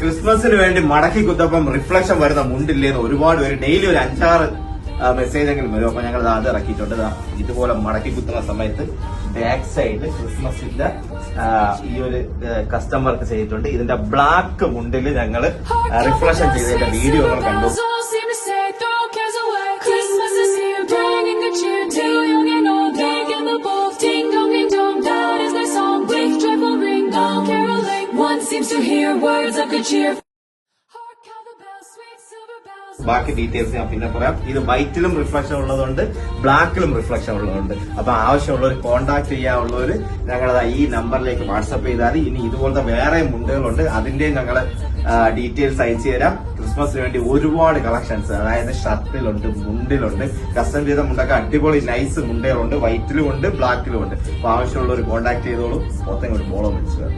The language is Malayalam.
ക്രിസ്മസിന് വേണ്ടി മടക്കി കുത്തപ്പം റിഫ്ലക്ഷൻ വരുന്ന മുണ്ടില്ലേന്ന് ഒരുപാട് പേര് ഡെയിലി ഒരു 5-6 മെസ്സേജ് എങ്കിലും വരും. അപ്പൊ ഞങ്ങൾ അത് ഇറക്കിയിട്ടുണ്ട്. ഇതുപോലെ മടക്കി കുത്തുന്ന സമയത്ത് ബാക്ക് സൈഡ് ക്രിസ്മസിന്റെ ഈ ഒരു കസ്റ്റമർക്ക് ചെയ്തിട്ടുണ്ട്. ഇതിന്റെ ബ്ലാക്ക് മുണ്ടിൽ ഞങ്ങൾ റിഫ്ലക്ഷൻ ചെയ്തതിന്റെ വീഡിയോ നമ്മൾ കണ്ടു. ബാക്കി ഡീറ്റെയിൽസ് ഞാൻ പിന്നെ പറയാം. ഇത് വൈറ്റിലും റിഫ്ലക്ഷൻ ഉള്ളതുകൊണ്ട് ബ്ലാക്കിലും റിഫ്ലക്ഷൻ ഉള്ളതുകൊണ്ട്. അപ്പൊ ആവശ്യമുള്ളവർ കോൺടാക്ട് ചെയ്യാനുള്ളവർ ഞങ്ങളത് ഈ നമ്പറിലേക്ക് വാട്സപ്പ് ചെയ്താൽ ഇനി ഇതുപോലത്തെ വേറെ മുണ്ടുകളുണ്ട്, അതിന്റെ ഞങ്ങൾ ഡീറ്റെയിൽസ് അയച്ചു തരാം. ക്രിസ്മസിന് വേണ്ടി ഒരുപാട് കളക്ഷൻസ്, അതായത് ഷർട്ടിലുണ്ട്, മുണ്ടിലുണ്ട്, കസ്റ്റം ചെയ്ത മുണ്ടൊക്കെ അടിപൊളി നൈസ് മുണ്ടുകളുണ്ട്, വൈറ്റിലും ഉണ്ട്, ബ്ലാക്കിലും ഉണ്ട്. അപ്പൊ ആവശ്യമുള്ളവർ കോൺടാക്ട് ചെയ്തോളൂ. മൊത്തം ഇങ്ങോട്ട് ഫോളോ വിളിച്ചു.